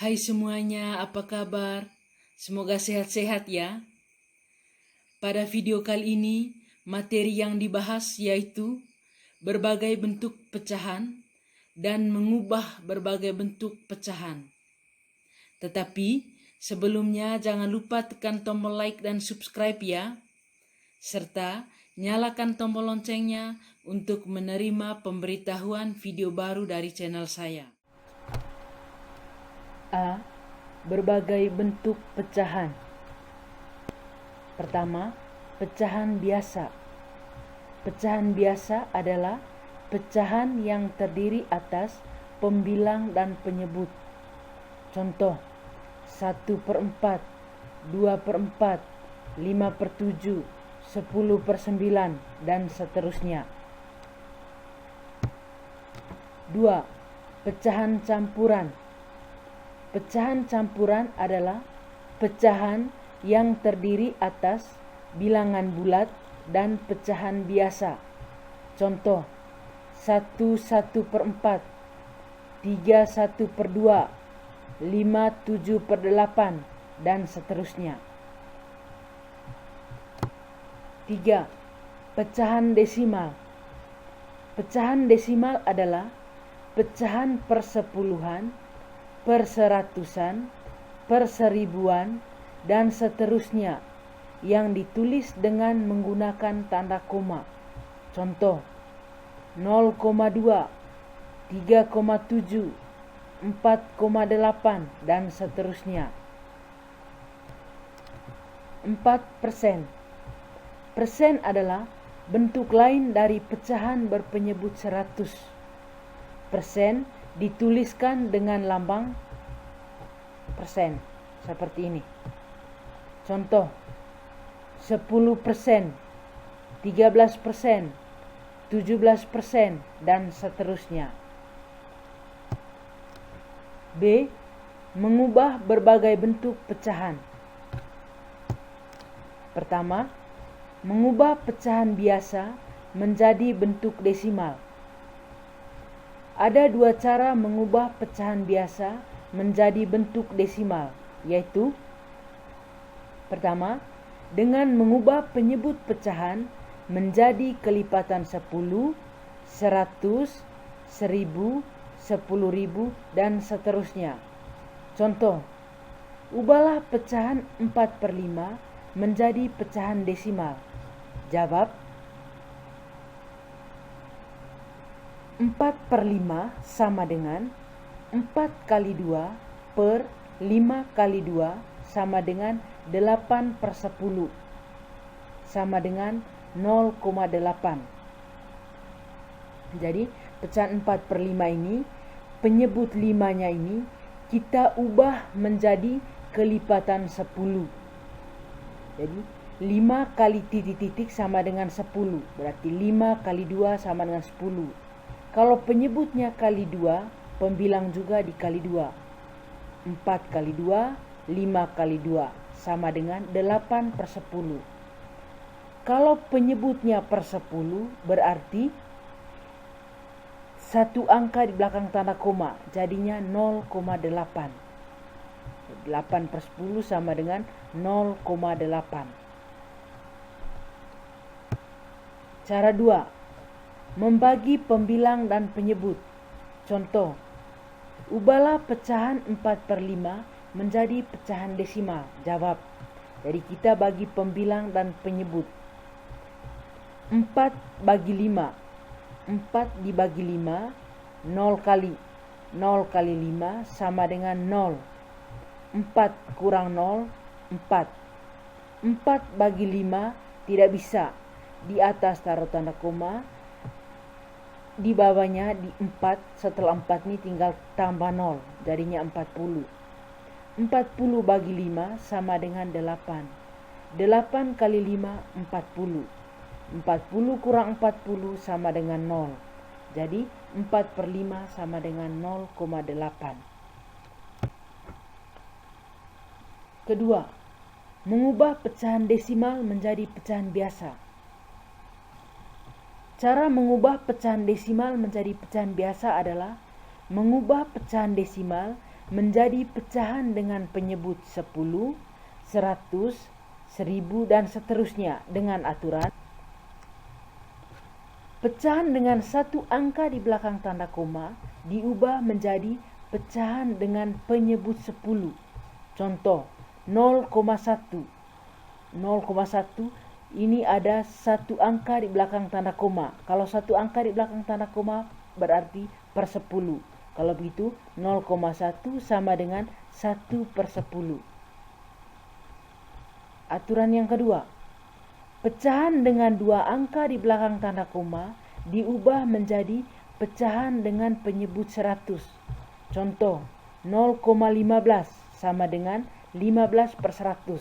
Hai semuanya, apa kabar? Semoga sehat-sehat ya. Pada video kali ini, materi yang dibahas yaitu berbagai bentuk pecahan dan mengubah berbagai bentuk pecahan. Tetapi sebelumnya jangan lupa tekan tombol like dan subscribe ya. Serta nyalakan tombol loncengnya untuk menerima pemberitahuan video baru dari channel saya. A. Berbagai bentuk pecahan. Pertama, pecahan biasa. Pecahan biasa adalah pecahan yang terdiri atas pembilang dan penyebut. Contoh, 1/4, 2/4, 5/7, 10/9, dan seterusnya. 2. Pecahan campuran. Pecahan campuran adalah pecahan yang terdiri atas bilangan bulat dan pecahan biasa. Contoh, 1/1/4, 3/1/2, 5/7/8, dan seterusnya. 3. Pecahan desimal. Pecahan desimal adalah pecahan persepuluhan, perseratusan, perseribuan, dan seterusnya yang ditulis dengan menggunakan tanda koma. Contoh, 0,2, 3,7, 4,8, dan seterusnya. 4%. Persen adalah bentuk lain dari pecahan berpenyebut 100. Persen dituliskan dengan lambang persen seperti ini. Contoh, 10%, 13%, 17%, dan seterusnya. B. Mengubah berbagai bentuk pecahan. Pertama, mengubah pecahan biasa menjadi bentuk desimal. Ada dua cara mengubah pecahan biasa menjadi bentuk desimal, yaitu: pertama, dengan mengubah penyebut pecahan menjadi kelipatan 10, 100, 1000, 10.000, dan seterusnya. Contoh, ubahlah pecahan 4/5 menjadi pecahan desimal. Jawab, 4/5 sama dengan 4 kali 2 per 5 kali 2 sama dengan 8/10 sama dengan 0,8. Jadi pecahan 4/5 ini, penyebut 5-nya ini kita ubah menjadi kelipatan 10. Jadi 5 kali titik-titik sama dengan 10. Berarti 5 kali 2 sama dengan 10. Kalau penyebutnya kali 2, pembilang juga dikali 2. 4 kali 2, 5 kali 2, sama dengan 8/10. Kalau penyebutnya per 10, berarti satu angka di belakang tanda koma, jadinya 0,8. 8/10 sama dengan 0,8. Cara 2. Membagi pembilang dan penyebut. Contoh, ubahlah pecahan 4/5 menjadi pecahan desimal. Jawab. Jadi kita bagi pembilang dan penyebut. 4 bagi 5. 4 dibagi 5, 0 kali. 0 kali 5 sama dengan 0. 4 kurang 0, 4. 4 bagi 5 tidak bisa. Di atas taruh tanda koma, di bawahnya di 4, setelah 4 ini tinggal tambah 0, jadinya 40. 40 bagi 5 sama dengan 8. 8 kali 5, 40. 40 kurang 40 sama dengan 0. Jadi 4/5 sama dengan 0,8. Kedua, mengubah pecahan desimal menjadi pecahan biasa. Cara mengubah pecahan desimal menjadi pecahan biasa adalah mengubah pecahan desimal menjadi pecahan dengan penyebut 10, 100, 1000 dan seterusnya dengan aturan pecahan dengan satu angka di belakang tanda koma diubah menjadi pecahan dengan penyebut 10. Contoh 0,1. 0,1 ini ada satu angka di belakang tanda koma. Kalau satu angka di belakang tanda koma berarti per 10. Kalau begitu 0,1 sama dengan 1 per 10. Aturan yang kedua, pecahan dengan dua angka di belakang tanda koma diubah menjadi pecahan dengan penyebut 100. Contoh 0,15 sama dengan 15 per 100.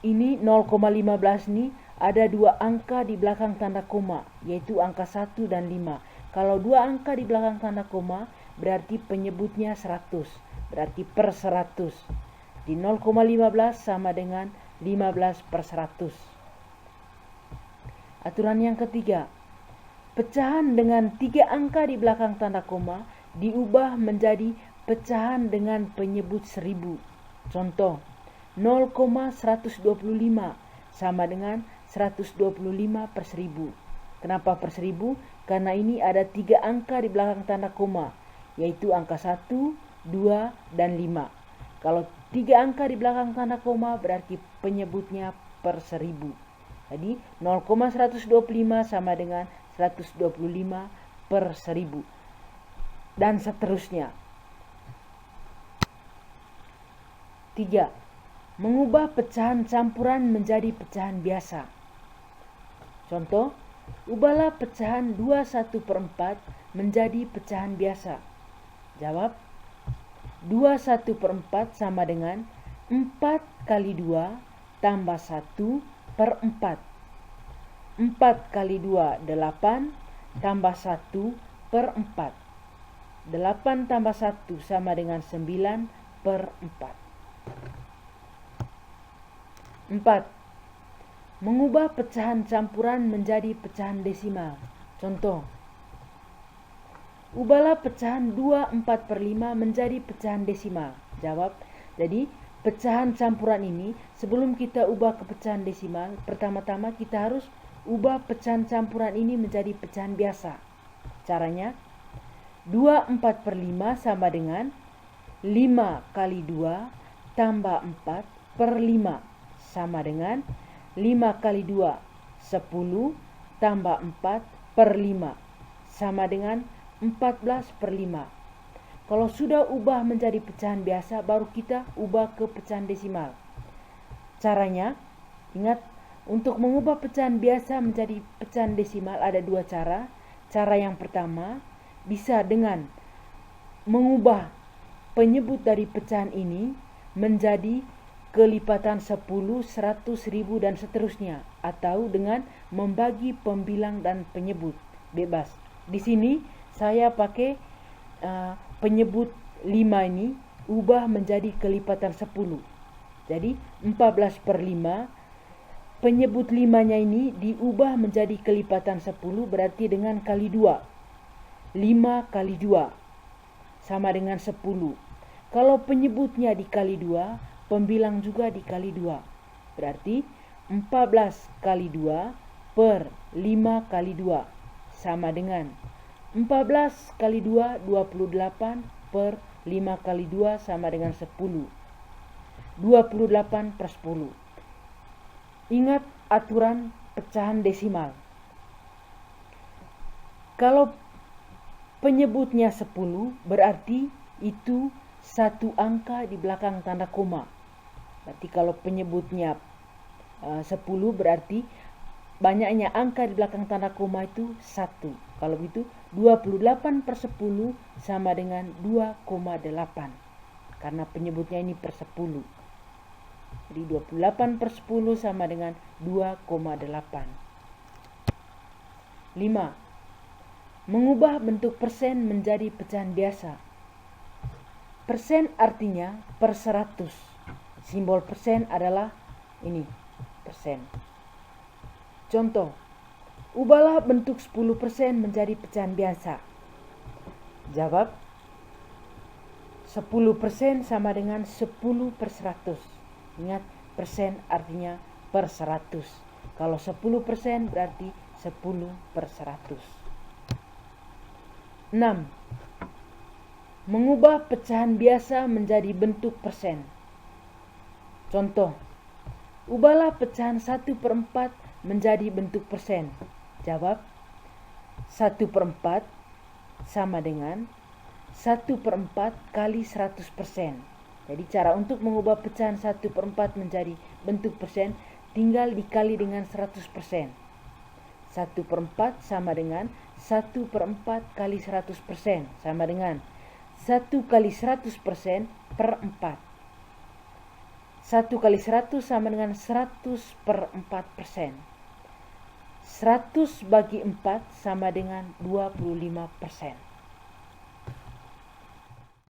Ini 0,15 ini ada dua angka di belakang tanda koma, yaitu angka 1 dan 5. Kalau dua angka di belakang tanda koma berarti penyebutnya 100, berarti per 100. Di 0,15 sama dengan 15 per 100. Aturan yang ketiga, pecahan dengan tiga angka di belakang tanda koma diubah menjadi pecahan dengan penyebut 1000. Contoh 0,125 sama dengan 125 per 1000. Kenapa per 1000? Karena ini ada tiga angka di belakang tanda koma, yaitu angka 1, 2, dan 5. Kalau tiga angka di belakang tanda koma berarti penyebutnya per 1000. Jadi 0,125 sama dengan 125 per 1000. Dan seterusnya. 3. Mengubah pecahan campuran menjadi pecahan biasa. Contoh, ubahlah pecahan 21/4 menjadi pecahan biasa. Jawab, 21/4 sama dengan 4 kali 2 tambah 1 per 4. 4 kali 2, 8 tambah 1 per 4. 8 tambah 1 sama dengan 9 per 4. 4. Mengubah pecahan campuran menjadi pecahan desimal. Contoh, ubahlah pecahan 24/5 menjadi pecahan desimal. Jawab, jadi pecahan campuran ini sebelum kita ubah ke pecahan desimal, pertama-tama kita harus ubah pecahan campuran ini menjadi pecahan biasa. Caranya, 24/5 sama dengan 5 kali 2 tambah 4 per 5 sama dengan 5 kali 2, 10 tambah 4 per 5 sama dengan 14 per 5. Kalau sudah ubah menjadi pecahan biasa, baru kita ubah ke pecahan desimal. Caranya, ingat, untuk mengubah pecahan biasa menjadi pecahan desimal ada dua cara. Cara yang pertama, bisa dengan mengubah penyebut dari pecahan ini menjadi kelipatan 10, 100, 1000 dan seterusnya, atau dengan membagi pembilang dan penyebut bebas. Di sini saya pakai penyebut 5 ini ubah menjadi kelipatan 10. Jadi 14 per 5, penyebut 5-nya ini diubah menjadi kelipatan 10 berarti dengan kali 2. 5 kali 2 sama dengan 10. Kalau penyebutnya dikali 2, pembilang juga dikali 2. Berarti 14 kali 2 per 5 kali 2 sama dengan 14 kali 2, 28 per 5 kali 2 sama dengan 10. 28 per 10. Ingat aturan pecahan desimal. Kalau penyebutnya 10 berarti itu satu angka di belakang tanda koma. Berarti kalau penyebutnya 10 berarti banyaknya angka di belakang tanda koma itu 1. Kalau begitu 28 per 10 sama dengan 2,8. Karena penyebutnya ini per 10. Jadi 28 per 10 sama dengan 2,8. 5. Mengubah bentuk persen menjadi pecahan biasa. Persen artinya per 100. Simbol persen adalah ini, persen. Contoh, ubahlah bentuk 10% menjadi pecahan biasa. Jawab, 10% sama dengan 10/100. Ingat, persen artinya per 100. Kalau 10% berarti 10/100. 6. Mengubah pecahan biasa menjadi bentuk persen. Contoh, ubahlah pecahan 1/4 menjadi bentuk persen. Jawab, 1/4 sama dengan 1/4 kali 100%. Jadi cara untuk mengubah pecahan 1/4 menjadi bentuk persen tinggal dikali dengan 100%. 1/4 sama dengan 1/4 kali 100% sama dengan 1 kali 100% per 4. 1 kali 100 sama dengan 100/4%. 100 bagi 4 sama dengan 25%.